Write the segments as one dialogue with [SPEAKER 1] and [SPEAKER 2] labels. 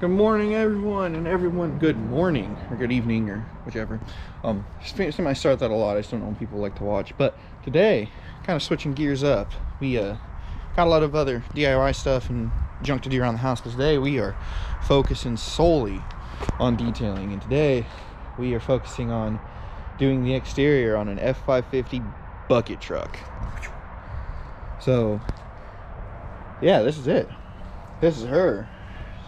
[SPEAKER 1] Good morning, everyone, and everyone good morning or good evening or whichever. I start that a lot. I just don't know when people like to watch. But today, kind of switching gears up. We got a lot of other DIY stuff and junk to do around the house. But today we are focusing solely on detailing. And today we are focusing on doing the exterior on an F550 bucket truck. So yeah, this is it. This is her.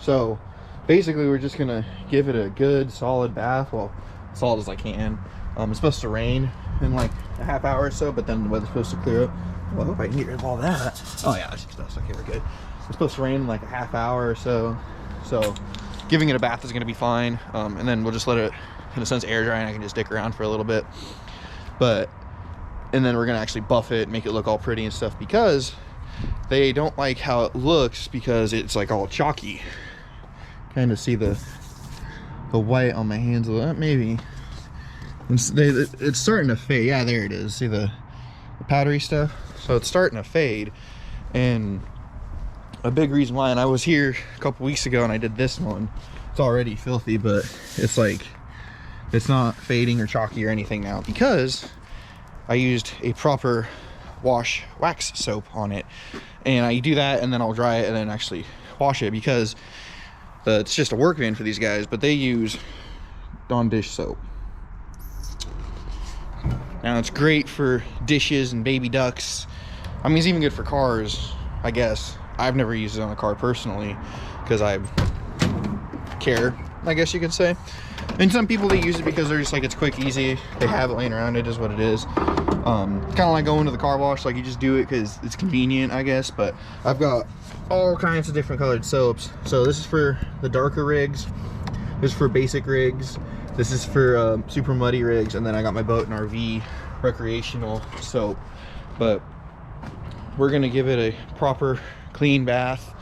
[SPEAKER 1] So basically we're just gonna give it a good solid bath, well, solid as I can. It's supposed to rain in like a half hour or so, but then the weather's supposed to clear up. Well, I hope I can get rid of all that. Oh yeah, that's just okay, we're good. It's supposed to rain in like a half hour or so, so giving it a bath is gonna be fine. And then we'll just let it, in a sense, air dry, and I can just dick around for a little bit. And then we're gonna actually buff it, make it look all pretty and stuff, because they don't like how it looks because it's like all chalky. Kind of see the white on my hands a little, maybe. It's starting to fade. Yeah, there it is. See the powdery stuff? So it's starting to fade. And a big reason why, and I was here a couple weeks ago and I did this one. It's already filthy, but it's like, it's not fading or chalky or anything now because I used a proper wash wax soap on it. And I do that and then I'll dry it and then actually wash it, because it's just a work van for these guys, but they use Dawn dish soap. Now it's great for dishes and baby ducks. I mean, it's even good for cars, I guess. I've never used it on a car personally because I care, I guess you could say. And some people, they use it because they're just like, it's quick, easy. They have it laying around, it is what it is. Kind of like going to the car wash, like you just do it because it's convenient, I guess. But I've got all kinds of different colored soaps. So this is for the darker rigs, this is for basic rigs, this is for super muddy rigs, and then I got my boat and RV recreational soap. But we're gonna give it a proper clean bath,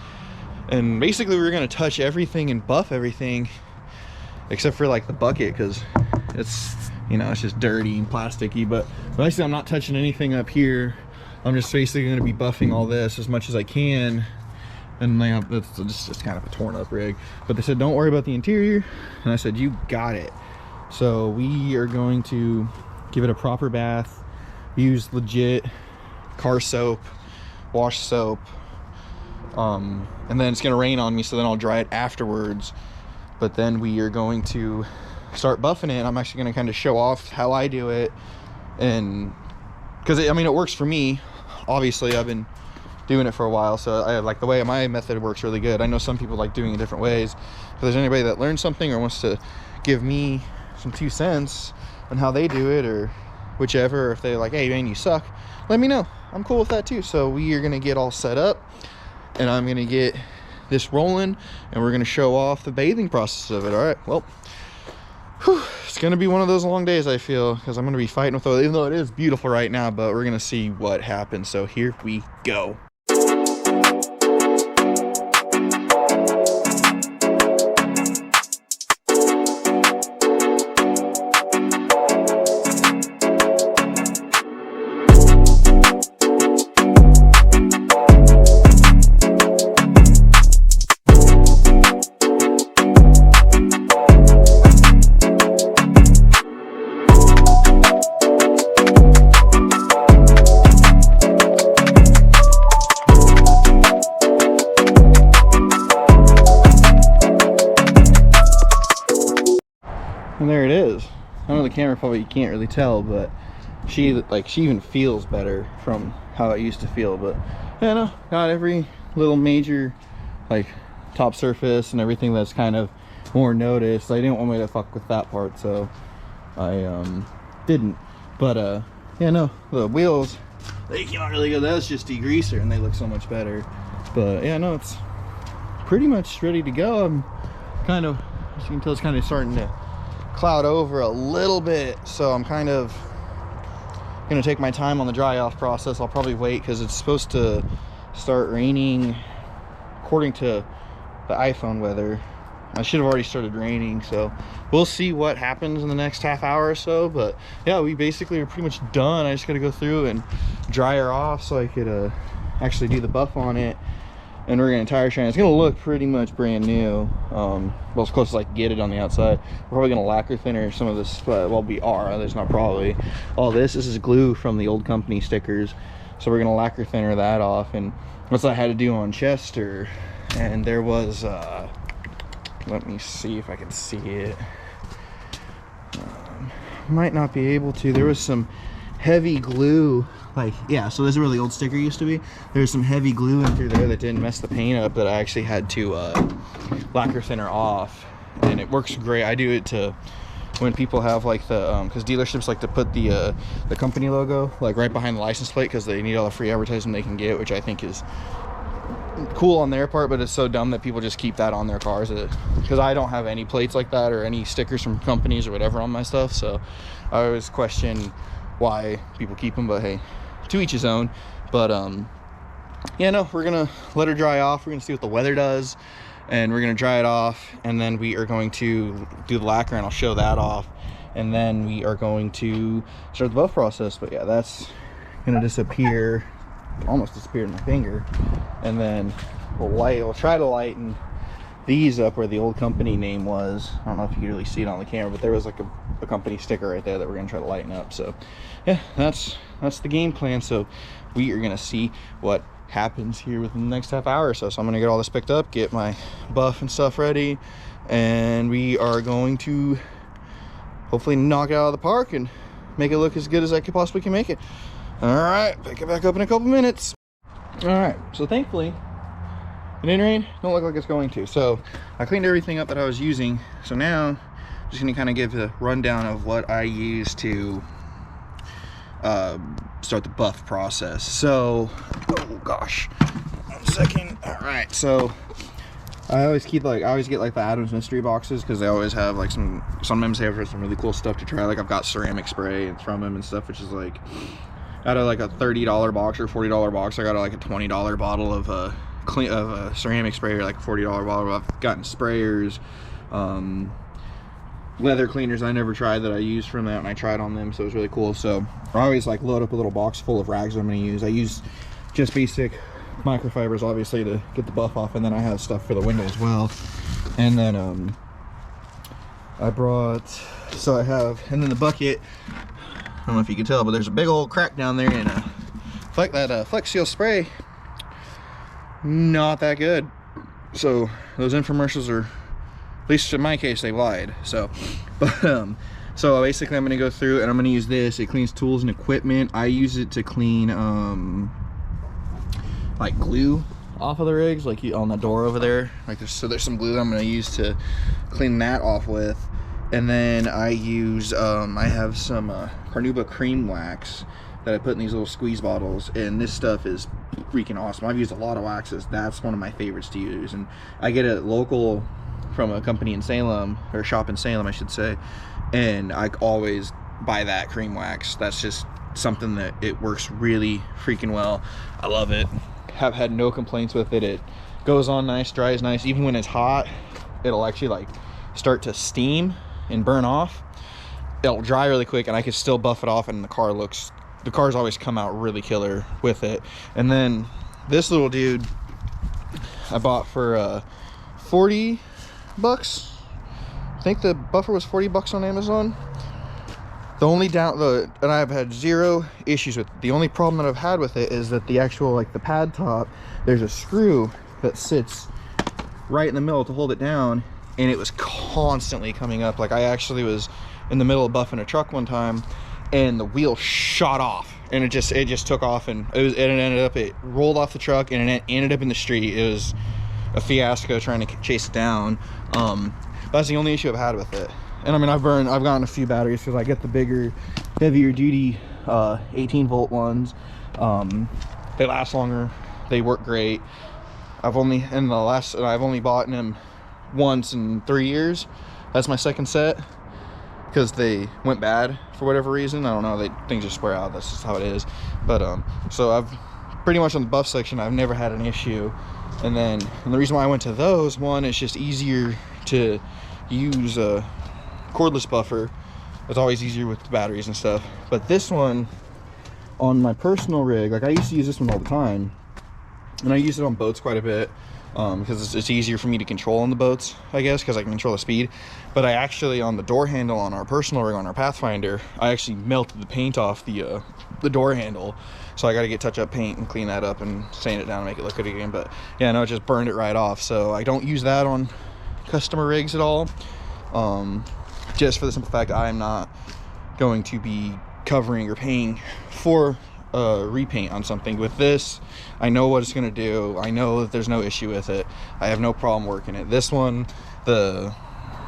[SPEAKER 1] and basically we're gonna touch everything and buff everything except for like the bucket, because it's, you know, it's just dirty and plasticky. But basically I'm not touching anything up here. I'm just basically going to be buffing all this as much as I can. And it's just kind of a torn up rig. But they said don't worry about the interior, and I said you got it. So we are going to give it a proper bath, use legit car soap, wash soap, and then it's going to rain on me, so then I'll dry it afterwards. But then we are going to start buffing it. I'm actually going to kind of show off how I do it, and because I mean, it works for me. Obviously I've been doing it for a while, so I like the way my method works really good. I know some people like doing it different ways. If there's anybody that learned something or wants to give me some 2 cents on how they do it, or whichever, or if they're like, hey man, you suck, let me know. I'm cool with that too. So we are going to get all set up, and I'm going to get this rolling, and we're going to show off the bathing process of it. All right, well, it's going to be one of those long days, I feel, because I'm going to be fighting with it, even though it is beautiful right now. But we're going to see what happens. So here we go. And there it is. I know the camera probably you can't really tell, but she even feels better from how it used to feel. But yeah, no, got every little major like top surface and everything that's kind of more noticed. I didn't want me to fuck with that part, so I didn't. But yeah, no, the wheels, they came out really good. That was just degreaser and they look so much better. But yeah, no, it's pretty much ready to go. I'm kind of, as you can tell, it's kind of starting to cloud over a little bit, so I'm kind of gonna take my time on the dry off process. I'll probably wait because it's supposed to start raining according to the iPhone weather. I should have already started raining, so we'll see what happens in the next half hour or so. But yeah, we basically are pretty much done. I just got to go through and dry her off so I could actually do the buff on it. and we're gonna tire shine. It's gonna look pretty much brand new, well, as close as I can get it on the outside. We're probably gonna lacquer thinner some of this, well, we are, there's not probably. All this is glue from the old company stickers, so we're gonna lacquer thinner that off. And that's what I had to do on Chester. And there was let me see if I can see it. Might not be able to. There was some heavy glue, like, yeah, so this is where the old sticker used to be. There's some heavy glue in through there that didn't mess the paint up, that I actually had to lacquer thinner off. And it works great. I do it to when people have like the because dealerships like to put the company logo like right behind the license plate, because they need all the free advertising they can get, which I think is cool on their part, but it's so dumb that people just keep that on their cars, because I don't have any plates like that or any stickers from companies or whatever on my stuff. So I always question why people keep them, but hey, to each his own. But yeah, no, we're gonna let her dry off. We're gonna see what the weather does, and we're gonna dry it off, and then we are going to do the lacquer, and I'll show that off, and then we are going to start the buff process. But yeah, that's gonna disappear, almost disappeared in my finger. And then we'll try to lighten these up where the old company name was. I don't know if you can really see it on the camera, but there was like a company sticker right there that we're gonna try to lighten up. So yeah, that's the game plan. So we are gonna see what happens here within the next half hour or so. So I'm gonna get all this picked up, get my buff and stuff ready, and we are going to hopefully knock it out of the park and make it look as good as I could possibly can make it. All right, pick it back up in a couple minutes. All right, so thankfully it didn't rain. Don't look like it's going to. So I cleaned everything up that I was using. So now I'm just gonna kind of give a rundown of what I use to start the buff process. So, oh gosh, 1 second. All right, so I always get like the Adams mystery boxes, because they always have like sometimes they have some really cool stuff to try. Like I've got ceramic spray from them and stuff, which is like out of like a $30 box or $40 box, I got like a $20 bottle of ceramic spray, or like a $40 bottle. I've gotten sprayers, leather cleaners I never tried that I used from that, and I tried on them, so it was really cool. So I always like load up a little box full of rags I'm going to use. I use just basic microfibers obviously to get the buff off, and then I have stuff for the window as well. And then I brought, so I have, and then the bucket, I don't know if you can tell, but there's a big old crack down there, and that Flex Seal spray, not that good. So those infomercials are, at least in my case, they lied. So but so basically I'm going to go through and I'm going to use this. It cleans tools and equipment. I use it to clean like glue off of the rigs, like on the door over there, like there's some glue that I'm going to use to clean that off with. And then I use I have some Carnauba cream wax that I put in these little squeeze bottles, and this stuff is freaking awesome. I've used a lot of waxes. That's one of my favorites to use, and I get it local from a company in Salem, or shop in Salem I should say, and I always buy that cream wax. That's just something that it works really freaking well. I love it. Have had no complaints with it. It goes on nice, dries nice. Even when it's hot, it'll actually like start to steam and burn off. It'll dry really quick, and I can still buff it off, and the cars always come out really killer with it. And then this little dude I bought for 40 bucks. I think the buffer was 40 bucks on Amazon. The only and I've had zero issues with it. The only problem that I've had with it is that the actual, like the pad top, there's a screw that sits right in the middle to hold it down, and it was constantly coming up. Like I actually was in the middle of buffing a truck one time, and the wheel shot off, and it just took off, and it rolled off the truck, and it ended up in the street. It was a fiasco trying to chase it down. That's the only issue I've had with it. And I mean, I've gotten a few batteries, because I get the bigger, heavier duty 18 volt ones. They last longer, they work great. I've only bought them once in 3 years. That's my second set, because they went bad for whatever reason. I don't know, things just wear out. That's just how it is. But so I've pretty much on the buff section, I've never had an issue. And the reason why I went to those, one, it's just easier to use a cordless buffer. It's always easier with the batteries and stuff. But this one on my personal rig, like I used to use this one all the time, And I use it on boats quite a bit because it's easier for me to control on the boats, I guess, because I can control the speed. But I actually, on the door handle on our personal rig, on our Pathfinder, I actually melted the paint off the door handle. So I got to get touch-up paint and clean that up and sand it down and make it look good again. But yeah, no, it just burned it right off. So I don't use that on customer rigs at all. Just for the simple fact I'm not going to be covering or paying for repaint on something. With this, I know what it's going to do. I know that there's no issue with it. I have no problem working it. This one, the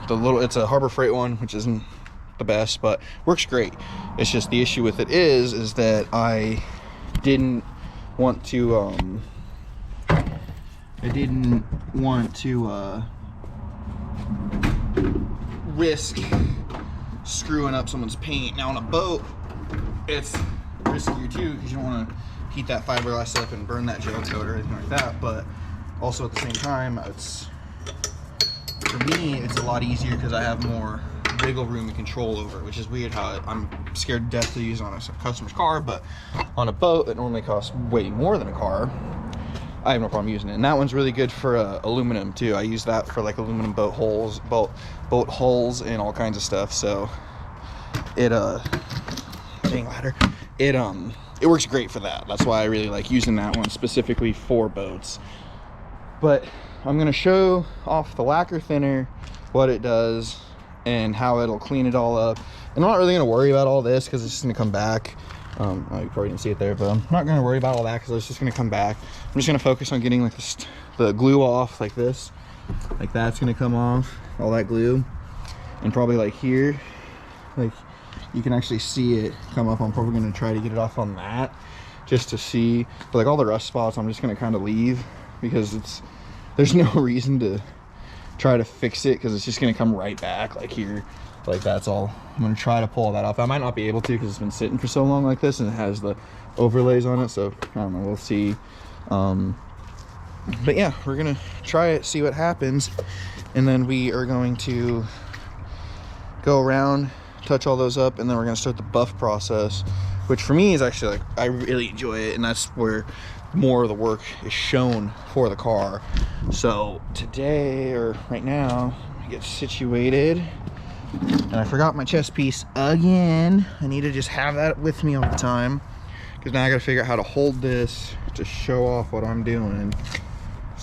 [SPEAKER 1] little, it's a Harbor Freight one, which isn't the best, but works great. It's just the issue with it is that I didn't want to risk screwing up someone's paint. Now on a boat, it's riskier too, because you don't want to heat that fiberglass up and burn that gel coat or anything like that. But also at the same time, it's, for me, it's a lot easier because I have more wiggle room and control over it, which is weird how I'm scared to death to use on a customer's car, but on a boat that normally costs way more than a car, I have no problem using it. And that one's really good for aluminum too. I use that for like aluminum boat hulls and all kinds of stuff. So it dang ladder, it works great for that. That's why I really like using that one specifically for boats. But I'm gonna show off the lacquer thinner, what it does and how it'll clean it all up. And I'm not really gonna worry about all this because it's just gonna come back. Oh, you probably didn't see it there, but I'm not gonna worry about all that because it's just gonna come back. I'm just gonna focus on getting like the glue off, like this. Like that's gonna come off, all that glue. And probably like here, like you can actually see it come up. I'm probably gonna try to get it off on that just to see. But like all the rust spots, I'm just gonna kind of leave because there's no reason to try to fix it because it's just gonna come right back like here. Like that's all. I'm gonna try to pull that off. I might not be able to because it's been sitting for so long like this and it has the overlays on it, so I don't know, we'll see. But yeah, we're gonna try it, see what happens, and then we are going to go around, touch all those up, and then we're gonna start the buff process, which for me is actually like, I really enjoy it, and that's where more of the work is shown for the car. So today, or right now, I get situated, and I forgot my chest piece again. I need to just have that with me all the time, because now I gotta figure out how to hold this to show off what I'm doing.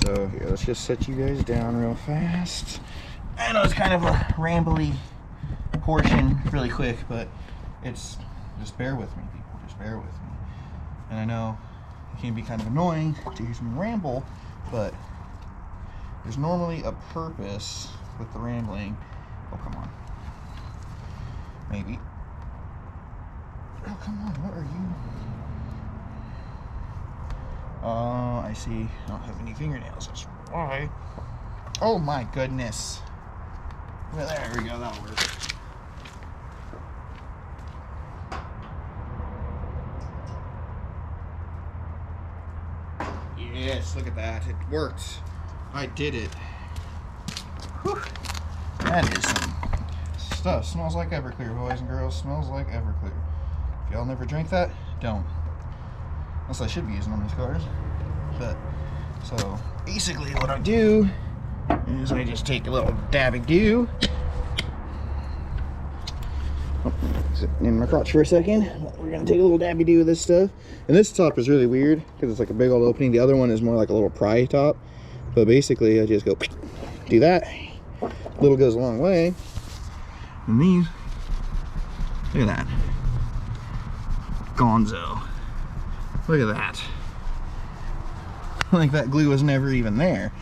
[SPEAKER 1] So here, let's just set you guys down real fast. I know it's kind of a rambly portion really quick, but it's, just bear with me, people, just bear with me. And I know it can be kind of annoying to hear some ramble, but there's normally a purpose with the rambling. Oh, come on. Maybe. Oh, come on, what are you? Oh, I see. I don't have any fingernails, that's why. Oh my goodness. Well, there we go, that'll work. Yes, look at that. It worked. I did it. Whew. That is some stuff. Smells like Everclear, boys and girls. Smells like Everclear. If y'all never drank that, don't. Unless I should be using on these cars. But, so, basically what I do is I just take a little dab of dew. Oh, sit in my crotch for a second. We're gonna take a little dabby dew of this stuff. And this top is really weird because it's like a big old opening. The other one is more like a little pry top. But basically I just go do that. Little goes a long way. And these, look at that. Gonzo. Look at that. Like that glue was never even there.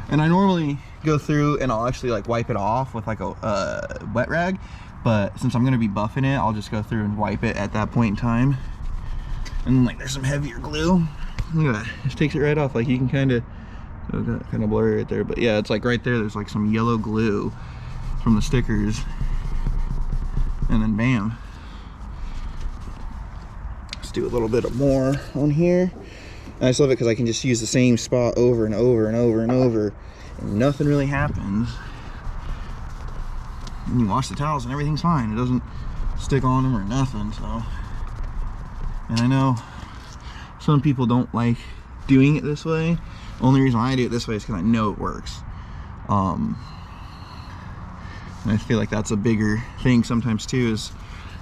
[SPEAKER 1] And I normally go through and I'll actually like wipe it off with like a wet rag. But since I'm gonna be buffing it, I'll just go through and wipe it at that point in time. And like there's some heavier glue. Look at that, just takes it right off. Like you can kind of blurry right there, but yeah, it's like right there, there's like some yellow glue from the stickers. And then bam. Let's do a little bit more on here. And I just love it because I can just use the same spot over and over and over and over, and nothing really happens. And you wash the towels and everything's fine. It doesn't stick on them or nothing. So, and I know some people don't like doing it this way. Only reason why I do it this way is because I know it works. And I feel like that's a bigger thing sometimes too, is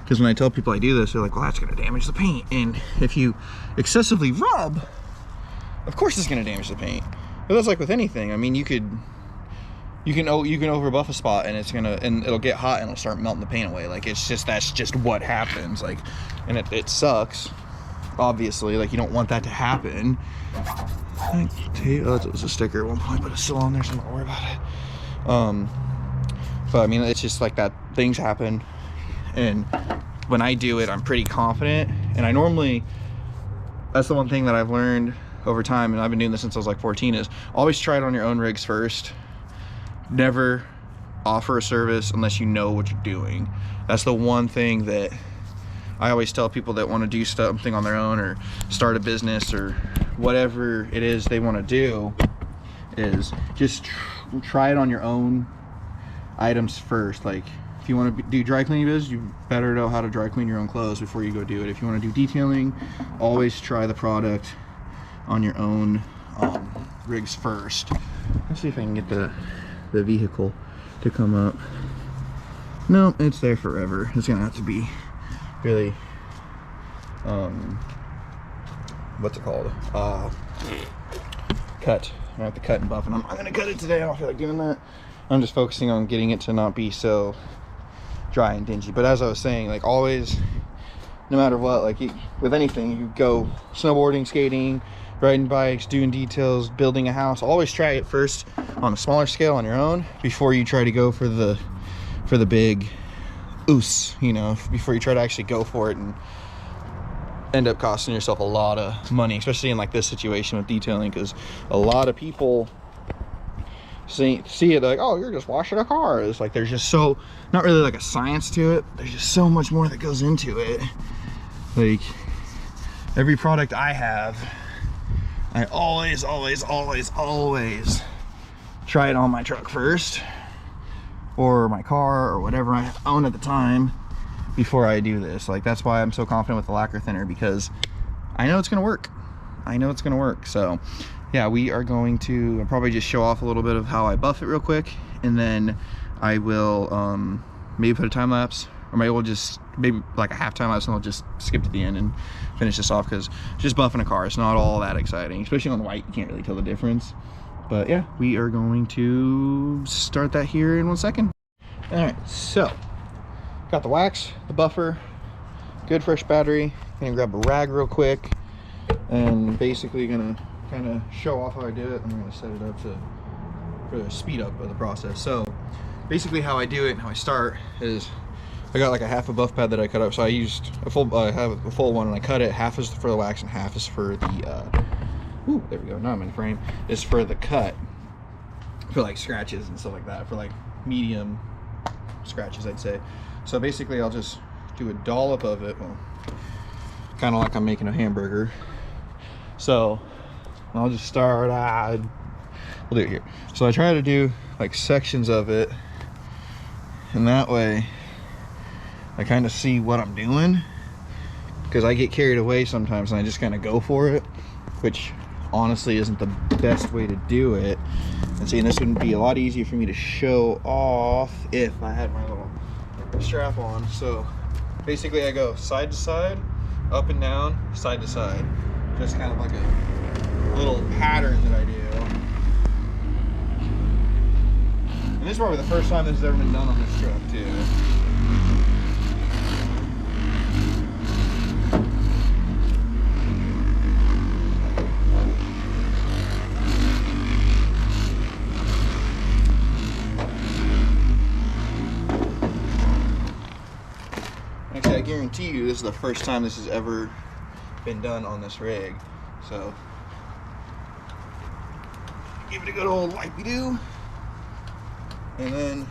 [SPEAKER 1] because when I tell people I do this, they're like, well, that's gonna damage the paint. And if you excessively rub, of course it's gonna damage the paint. But that's like with anything. I mean, you can over buff a spot and it'll get hot and it'll start melting the paint away. Like, that's just what happens. Like, and it sucks, obviously. Like, you don't want that to happen. Oh, that was a sticker at one point, but it's still on there, so I'm not worried about it. But I mean, it's just like that. Things happen, and when I do it, I'm pretty confident. And that's the one thing that I've learned over time, and I've been doing this since I was like 14, is always try it on your own rigs first. Never offer a service unless you know what you're doing. That's the one thing that I always tell people that want to do something on their own or start a business or whatever it is they want to do, is just try it on your own items first. Like, if you want to do dry cleaning business, you better know how to dry clean your own clothes before you go do it. If you want to do detailing, always try the product on your own rigs first. Let's see if I can get the vehicle to come up. No, it's there forever. It's gonna have to be really what's it called, cut. I have to cut and buff, and I'm gonna cut it today. I don't feel like doing that. I'm just focusing on getting it to not be so dry and dingy. But as I was saying, like, always, no matter what, like with anything, you go snowboarding, skating, riding bikes, doing details, building a house, always try it first on a smaller scale on your own before you try to go for the big oos, you know, before you try to actually go for it and end up costing yourself a lot of money, especially in like this situation with detailing, because a lot of people see it like, oh, you're just washing a car. It's like there's just so not really like a science to it. There's just so much more that goes into it. Like, every product I have, I always try it on my truck first, or my car, or whatever I own at the time, before I do this. Like, that's why I'm so confident with the lacquer thinner, because I know it's gonna work. I know it's gonna work. So yeah, we are going to, I'll probably just show off a little bit of how I buff it real quick, and then I will maybe put a time lapse, or maybe we'll just maybe like a half time lapse, and I'll just skip to the end and finish this off, because just buffing a car is not all that exciting, especially on white. You can't really tell the difference. But yeah, we are going to start that here in 1 second. All right, so got the wax, the buffer, good fresh battery. Gonna grab a rag real quick, and basically gonna kind of show off how I did it. I'm gonna set it up for the speed up of the process. So basically how I do it and how I start is, I got like a half a buff pad that I cut up. So I used a full, I have a full one, and I cut it. Half is for the wax and half is for the, ooh, there we go, now I'm in frame, is for the cut, for like scratches and stuff like that, for like medium scratches, I'd say. So basically I'll just do a dollop of it, well, kind of like I'm making a hamburger. So I'll just start, we'll do it here. So I try to do like sections of it, and that way I kind of see what I'm doing, because I get carried away sometimes and I just kind of go for it, which honestly isn't the best way to do it. And see, this would be a lot easier for me to show off if I had my little strap on. So basically I go side to side, up and down, side to side, just kind of like a little pattern that I do. And this is probably the first time this has ever been done on this truck too. Actually, I guarantee you this is the first time this has ever been done on this rig. So give it a good old wipey-doo, and then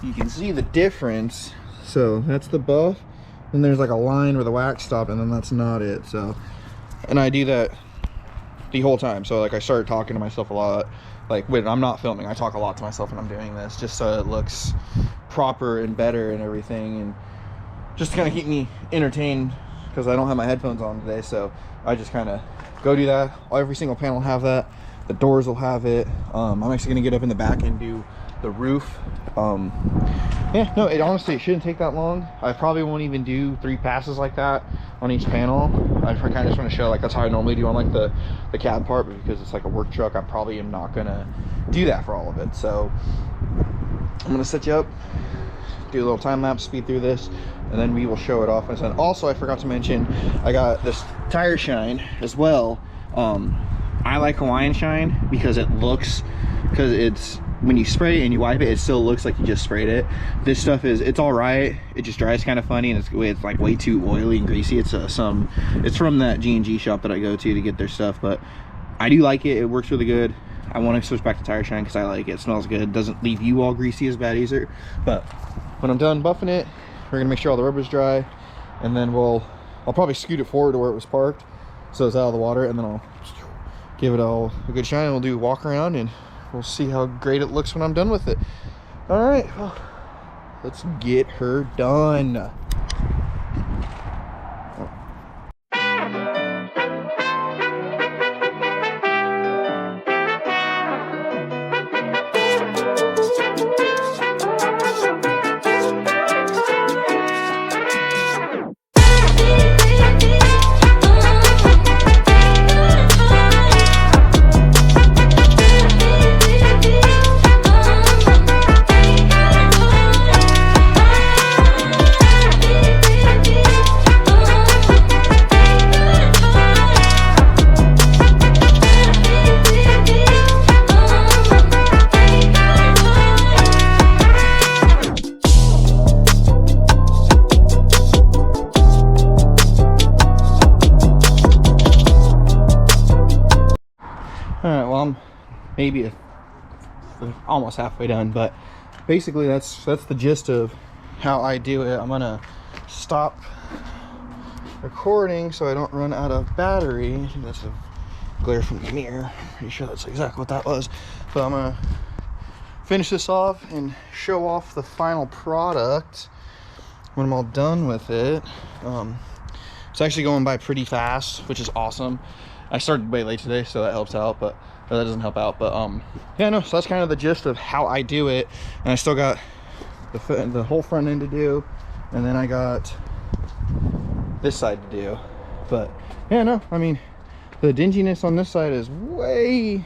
[SPEAKER 1] you can see the difference. So that's the buff, and there's like a line where the wax stopped, and then that's not it. So, and I do that the whole time. So like I started talking to myself a lot. Like when I'm not filming, I talk a lot to myself when I'm doing this, just so it looks proper and better and everything, and just to kind of keep me entertained because I don't have my headphones on today, so I just kind of go do that. Every single panel will have that. The doors will have it. I'm actually gonna get up in the back and do the roof. Yeah, no, it honestly, it shouldn't take that long. I probably won't even do 3 passes like that on each panel. I kind of just want to show, like, that's how I normally do on like the cab part, but because it's like a work truck, I probably am not gonna do that for all of it. So I'm gonna set you up, do a little time lapse, speed through this, and then we will show it off. And also, I forgot to mention, I got this tire shine as well. I like Hawaiian Shine because it's when you spray it and you wipe it, it still looks like you just sprayed it. This stuff it's all right. It just dries kind of funny, and it's like way too oily and greasy. It's from that G&G shop that I go to get their stuff, but I do like it. It works really good. I want to switch back to tire shine because I like it. It smells good. It doesn't leave you all greasy as bad either. But when I'm done buffing it, we're gonna make sure all the rubber's dry, and then I'll probably scoot it forward to where it was parked so it's out of the water, and then I'll give it all a good shine, and we'll do a walk around, and we'll see how great it looks when I'm done with it. All right, well, let's get her done. All right, well, I'm maybe almost halfway done, but basically that's the gist of how I do it. I'm gonna stop recording so I don't run out of battery. I think that's a glare from the mirror. Pretty sure that's exactly what that was. But I'm gonna finish this off and show off the final product when I'm all done with it. It's actually going by pretty fast, which is awesome. I started way late today, so that helps out, but that doesn't help out. But yeah, no, so that's kind of the gist of how I do it. And I still got the whole front end to do, and then I got this side to do. But yeah, no, I mean, the dinginess on this side is way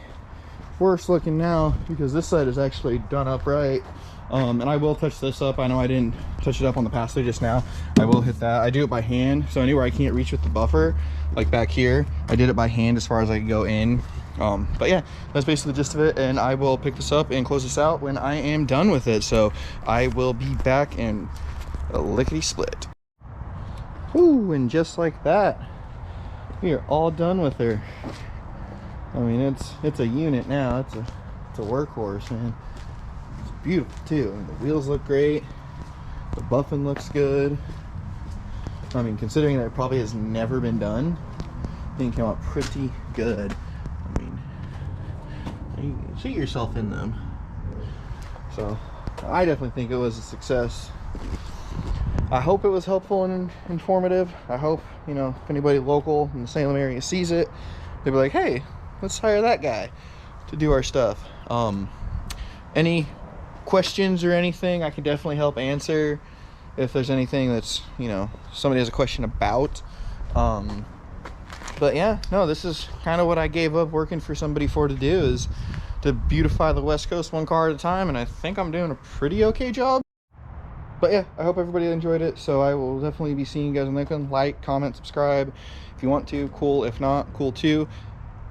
[SPEAKER 1] worse looking now because this side is actually done up right. And I will touch this up. I know I didn't touch it up on the pass through just now. I will hit that. I do it by hand, so anywhere I can't reach with the buffer, like back here, I did it by hand as far as I can go in. But yeah, that's basically the gist of it, and I will pick this up and close this out when I am done with it. So I will be back in a lickety split. Ooh, and just like that, we are all done with her. I mean, it's a unit now. It's a workhorse, man. It's beautiful too. I mean, the wheels look great. The buffing looks good. I mean, considering that it probably has never been done, I think it came out pretty good. I mean, you can see yourself in them. So I definitely think it was a success. I hope it was helpful and informative. I hope, you know, if anybody local in the Salem area sees it, they'll be like, hey, let's hire that guy to do our stuff. Any questions or anything, I can definitely help answer. If there's anything that's, you know, somebody has a question about. But yeah, no, this is kind of what I gave up working for somebody for to do, is to beautify the West Coast one car at a time, and I think I'm doing a pretty okay job. But yeah, I hope everybody enjoyed it. So I will definitely be seeing you guys on the next one. Like, comment, subscribe if you want to. Cool. If not, cool too.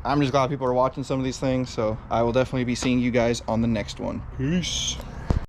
[SPEAKER 1] I'm just glad people are watching some of these things, so I will definitely be seeing you guys on the next one. Peace.